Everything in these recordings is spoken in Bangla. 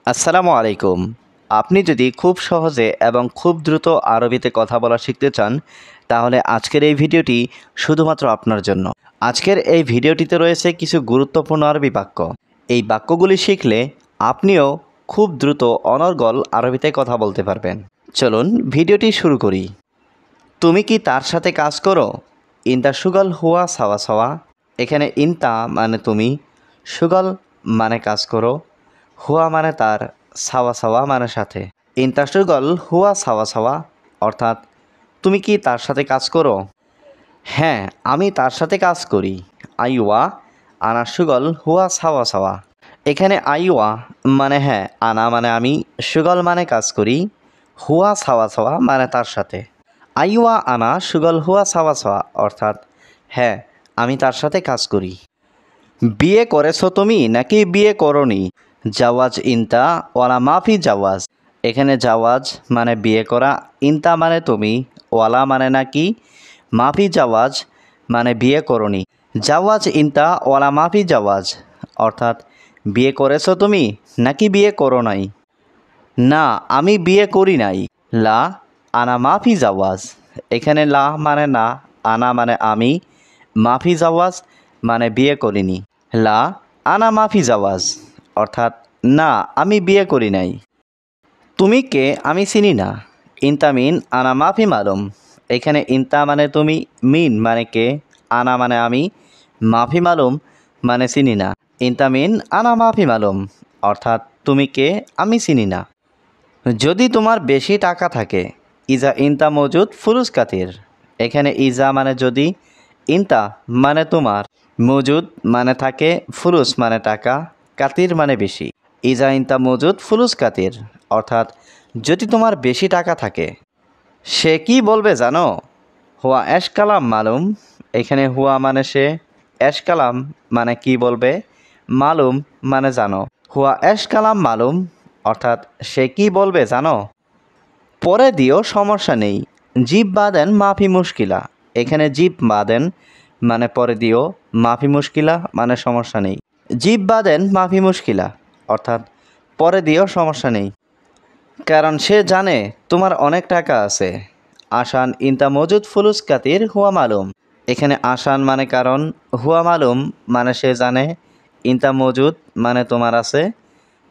আসসালামু আলাইকুম। আপনি যদি খুব সহজে এবং খুব দ্রুত আরবিতে কথা বলা শিখতে চান, তাহলে আজকের এই ভিডিওটি শুধুমাত্র আপনার জন্য। আজকের এই ভিডিওটিতে রয়েছে কিছু গুরুত্বপূর্ণ আরবি বাক্য। এই বাক্যগুলি শিখলে আপনিও খুব দ্রুত অনর্গল আরবিতে কথা বলতে পারবেন। চলুন ভিডিওটি শুরু করি। তুমি কি তার সাথে কাজ করো? ইনতা সুগল হুয়া সাওয়া সাওয়া। এখানে ইনতা মানে তুমি, সুগল মানে কাজ করো, হুয়া মানে তার, সাওয়া সাওয়া মানে সাথে। ইনতা সুগল হুয়া সাওয়া সাওয়া অর্থাৎ তুমি কি তার সাথে কাজ করো? হ্যাঁ, আমি তার সাথে কাজ করি। আইওয়া আনা সুগল হুয়া সাওয়া সাওয়া। এখানে আইওয়া মানে হ্যাঁ, আনা মানে আমি, সুগল মানে কাজ করি, হুয়া সাওয়া সাওয়া মানে তার সাথে। আইওয়া আনা সুগল হুয়া সাওয়া সাওয়া অর্থাৎ হ্যাঁ, আমি তার সাথে কাজ করি। বিয়ে করেছো তুমি নাকি বিয়ে করনি? জাওয়াজ ইনতা ওয়ালা মাফি জাওয়াজ। এখানে জাওয়াজ মানে বিয়ে করা, ইনতা মানে তুমি, ওয়ালা মানে নাকি, মাফি জাওয়াজ মানে বিয়ে করনি। জাওয়াজ ইনতা ওয়ালা মাফি জাওয়াজ অর্থাৎ বিয়ে করেছো তুমি নাকি বিয়ে করো নাই? না, আমি বিয়ে করি নাই। লা আনা মাফি জাওয়াজ। এখানে লা মানে না, আনা মানে আমি, মাফি জাওয়াজ মানে বিয়ে করিনি। লা আনা মাফি জাওয়াজ অর্থাৎ না, আমি বিয়ে করি নাই। তুমি কে আমি চিনি না। ইনতা মিন আনা মাফি মালুম। এখানে ইনতা মানে তুমি, মিন মানে কে, আনা মানে আমি, মাফি মালুম মানে চিনি না। ইনতা মিন আনা মাফি মালুম অর্থাৎ তুমি কে আমি চিনি না। যদি তোমার বেশি টাকা থাকে, ইজা ইনতা মজুদ ফুলুস কাতির। এখানে ইজা মানে যদি, ইনতা মানে তোমার, মজুদ মানে থাকে, ফুলুস মানে টাকা, কাতির মানে বেশি। ইজা ইনতা মজুদ ফুলুস কাতির অর্থাৎ যদি তোমার বেশি টাকা থাকে। সে কি বলবে জানো? হুয়া এশ কালাম মালুম। এখানে হুয়া মানে সে, এশ কালাম মানে কি বলবে, মালুম মানে জানো। হুয়া এশ কালাম মালুম অর্থাৎ সে কি বলবে জানো? পরে দিও সমস্যা নেই। জিব বাদেন মাফি মুশকিলা। এখানে জিব বাদেন মানে পরে দিও, মাফি মুশকিলা মানে সমস্যা নেই। জিব বাদেন মাফি মুশকিলা অর্থাৎ পরে দিও সমস্যা নেই। কারণ সে জানে তোমার অনেক টাকা আছে। আসান ইনতা মজুদ ফুলুস কাতির হুয়া মালুম। এখানে আসান মানে কারণ, হুয়া মালুম মানে সে জানে, ইনতা মজুদ মানে তোমার আছে,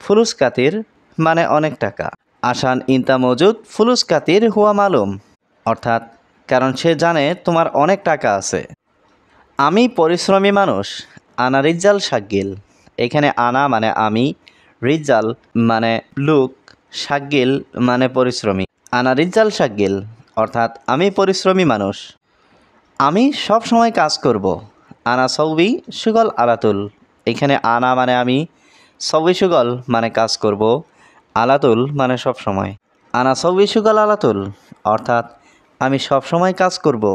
ফুলুস কাতির মানে অনেক টাকা। আসান ইনতা মজুদ ফুলুস কাতির হুয়া মালুম অর্থাৎ কারণ সে জানে তোমার অনেক টাকা আছে। আমি পরিশ্রমী মানুষ। আনা রিজ্জাল শাকিল। এখানে আনা মানে আমি, রিজ্জাল মানে লোক, শাকিল মানে পরিশ্রমী। আনা রিজ্জাল শাকিল অর্থাৎ আমি পরিশ্রমী মানুষ। আমি সব সময় কাজ করব। আনা সৌবি সুগল আলাতুল। এখানে আনা মানে আমি, সৌবি সুগল মানে কাজ করব, আলাতুল মানে সব সময়। আনা সৌবি সুগল আলাতুল অর্থাৎ আমি সব সময় কাজ করব।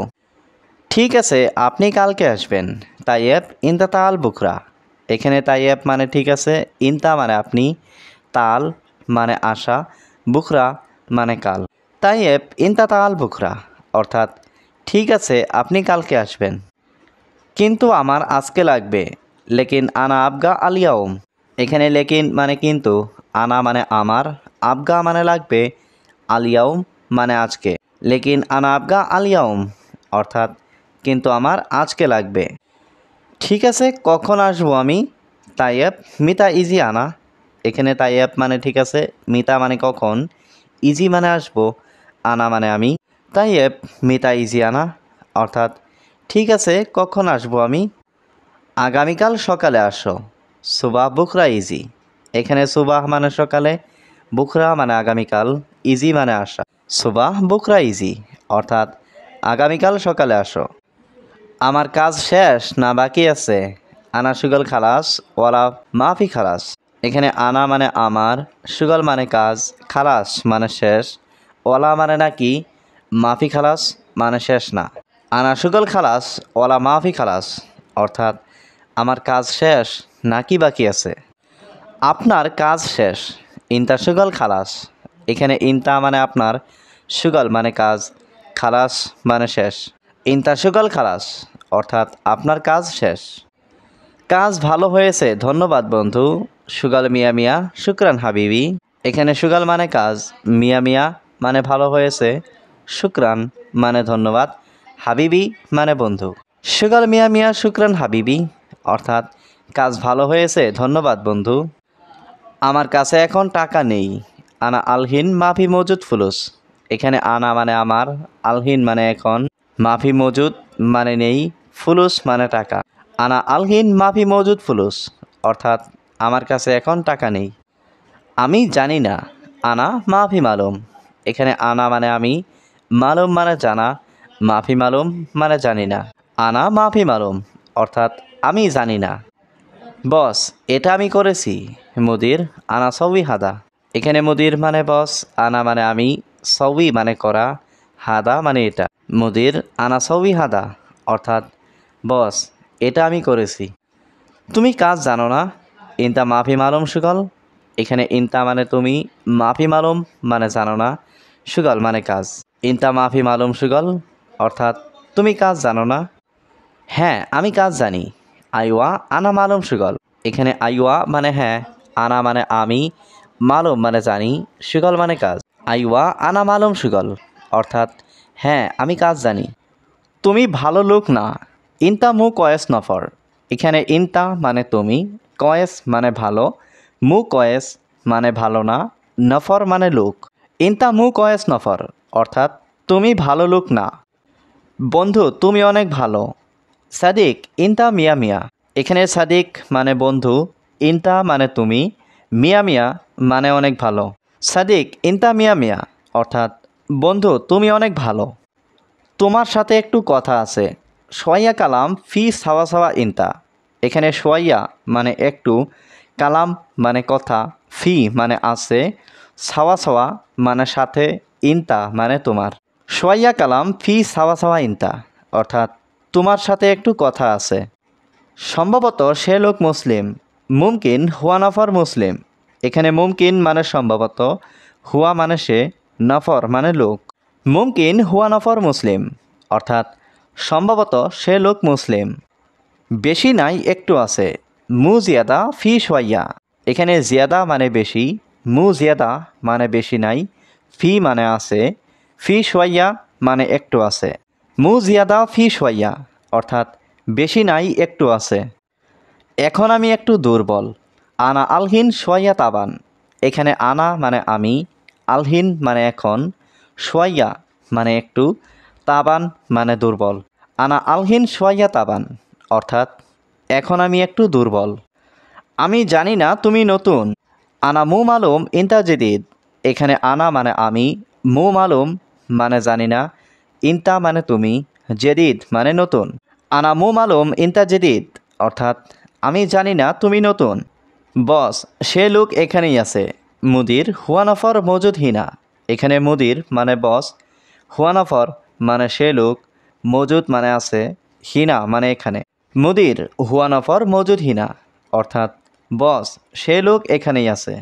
ঠিক আছে, আপনি কালকে আসবেন। তাইয়েব ইনতা তাল বুকরা। এখানে তাইয়েব মানে ঠিক আছে, ইনতা মানে আপনি, তাল মানে আশা, বুকরা মানে কাল। তাইয়েব ইনতা তাল বুকরা অর্থাৎ ঠিক আছে, আপনি কালকে আসবেন। কিন্তু আমার আজকে লাগবে। লেকিন আনা আবগা আলিয়াউম। এখানে লেকিন মানে কিন্তু, আনা মানে আমার, আবগা মানে লাগবে, আলিয়াউম মানে আজকে। লেকিন আনা আবগা আলিয়াউম অর্থাৎ কিন্তু আমার আজকে লাগবে। ঠিক আছে, কখন আসবো আমি? তাইয়েব মিতা ইজি আনা। এখানে তাইয়েব মানে ঠিক আছে, মিতা মানে কখন, ইজি মানে আসবো, আনা মানে আমি। তাইয়েব মিতা ইজি আনা অর্থাৎ ঠিক আছে, কখন আসবো আমি? আগামীকাল সকালে আসো। সুবাহ বুকরা ইজি। এখানে সুবাহ মানে সকালে, বুকরা মানে আগামীকাল, ইজি মানে আসা। সুবাহ বুকরা ইজি অর্থাৎ আগামীকাল সকালে আসো। আমার কাজ শেষ না বাকি আছে? আনা সুগল খালাস ওয়ালা মাফি খালাস। এখানে আনা মানে আমার, সুগল মানে কাজ, খালাস মানে শেষ, ওয়ালা মানে নাকি, মাফি খালাস মানে শেষ না। আনা সুগল খালাস ওয়ালা মাফি খালাস অর্থাৎ আমার কাজ শেষ নাকি বাকি আছে। আপনার কাজ শেষ। ইনতা সুগল খালাস। এখানে ইনতা মানে আপনার, সুগল মানে কাজ, খালাস মানে শেষ। ইনতা সুগল খালাস অর্থাৎ আপনার কাজ শেষ। কাজ ভালো হয়েছে, ধন্যবাদ বন্ধু। সুগাল মিয়া মিয়া শুক্রান হাবিবি। এখানে সুগাল মানে কাজ, মিয়া মিয়া মানে ভালো হয়েছে, শুক্রান মানে ধন্যবাদ, হাবিবি মানে বন্ধু। সুগাল মিয়া মিয়া শুক্রান হাবিবি অর্থাৎ কাজ ভালো হয়েছে, ধন্যবাদ বন্ধু। আমার কাছে এখন টাকা নেই, আনা আলহিন মাফি মজুদ ফুলুস। এখানে আনা মানে আমার, আলহিন মানে এখন, মাফি মজুদ মানে নেই, ফুলুস মানে টাকা। আনা আলহিন মাফি মজুদ ফুলুস অর্থাৎ আমার কাছে এখন টাকা নেই। আমি জানি না, আনা মাফি মালুম। এখানে আনা মানে আমি, মালুম মানে জানা, মাফি মালুম মানে জানি না। আনা মাফি মালুম অর্থাৎ আমি জানি না। বস, এটা আমি করেছি। মুদির, আনা সবই হাদা। এখানে মুদির মানে বস, আনা মানে আমি, সবই মানে করা, হাদা মানে এটা। মুদির, আনা সবই হাদা অর্থাৎ বস, এটা আমি করেছি। তুমি কাজ জানো না, ইনতা মাফি মালুম সুগল। এখানে ইনতা মানে তুমি, মাফি মালুম মানে জানো না, সুগল মানে কাজ। ইনতা মাফি মালুম সুগল অর্থাৎ তুমি কাজ জানো না। হ্যাঁ, আমি কাজ জানি। আইওয়া আনা মালুম সুগল। এখানে আইওয়া মানে হ্যাঁ, আনা মানে আমি, মালুম মানে জানি, সুগল মানে কাজ। আইওয়া আনা মালুম সুগল অর্থাৎ হ্যাঁ, আমি কাজ জানি। তুমি ভালো লোক না, ইনতা মু কয়েস নফর। এখানে ইনতা মানে তুমি, কয়েস মানে ভালো, মু কয়েস মানে ভালো না, নফর মানে লোক। ইনতা মু কয়েস নফর অর্থাৎ তুমি ভালো লোক না। বন্ধু, তুমি অনেক ভালো। সাদিক, ইনতা মিয়া মিয়া। এখানে সাদিক মানে বন্ধু, ইনতা মানে তুমি, মিয়া মিয়া মানে অনেক ভালো। সাদিক ইনতা মিয়া মিয়া অর্থাৎ বন্ধু, তুমি অনেক ভালো। তোমার সাথে একটু কথা আছে। সোয়াইয়া কালাম ফি সাওয়া সাওয়া ইনতা। এখানে সোয়াইয়া মানে একটু, কালাম মানে কথা, ফি মানে আছে, সাওয়া সাওয়া মানে সাথে, ইনতা মানে তোমার। সোয়াইয়া কালাম ফি সাওয়া সাওয়া ইনতা অর্থাৎ তোমার সাথে একটু কথা আছে। সম্ভবত সে লোক মুসলিম। মুমকিন হুয়া নফর মুসলিম। এখানে মুমকিন মানে সম্ভবত, হুয়া মানে সে, নফর মানে লোক। মুমকিন হুয়া নফর মুসলিম অর্থাৎ সম্ভবত সে লোক মুসলিম। বেশি নাই, একটু আছে। মু জিয়াদা ফি সোয়াইয়া। এখানে জিয়াদা মানে বেশি, মু জিয়াদা মানে বেশি নাই, ফি মানে আছে, ফি সোয়াইয়া মানে একটু আছে। মু জিয়াদা ফি সোয়াইয়া অর্থাৎ বেশি নাই, একটু আছে। এখন আমি একটু দুর্বল। আনা আলহিন সোয়াইয়া তাবান। এখানে আনা মানে আমি, আলহিন মানে এখন, সোয়াইয়া মানে একটু, তাবান মানে দুর্বল। আনা আলহিন সোয়াইয়া তাবান অর্থাৎ এখন আমি একটু দুর্বল। আমি জানি না তুমি নতুন। আনা মু মালুম ইনতা জেদিদ। এখানে আনা মানে আমি, মু মালুম মানে জানি না, ইনতা মানে তুমি, জেদিদ মানে নতুন। আনা মু মালুম ইনতা জেদিদ অর্থাৎ আমি জানি না তুমি নতুন। বস, সে লোক এখানেই আছে। মুদির হুয়া নফর মজুদ হিনা। এখানে মুদির মানে বস, হুয়া নফর মানে সে লোক, মজুদ মানে আছে, হিনা মানে এখানে। মুদির হুয়া নফর মজুদ হিনা অর্থাৎ বস, সে লোক এখানেই আছে।